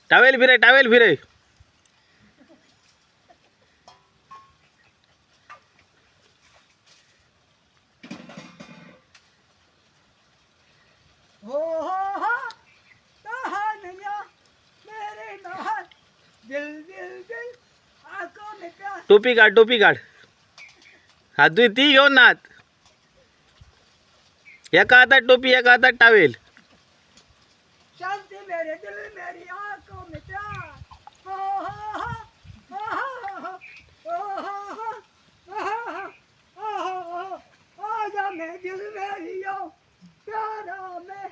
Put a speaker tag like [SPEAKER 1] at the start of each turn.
[SPEAKER 1] towel फिरे
[SPEAKER 2] हो हो कहानियां मेरे नाल दिल दिल दिल आंखों में प्यार
[SPEAKER 1] टोपी काढ हात धुई ती घेऊन नात एका हातात टोपी एका हातात टावेल
[SPEAKER 2] शांति मेरे दिल मेरी आंखों में प्यार हो हो हो हो हो हो आजा मैं दिल मेरी हो प्यारा में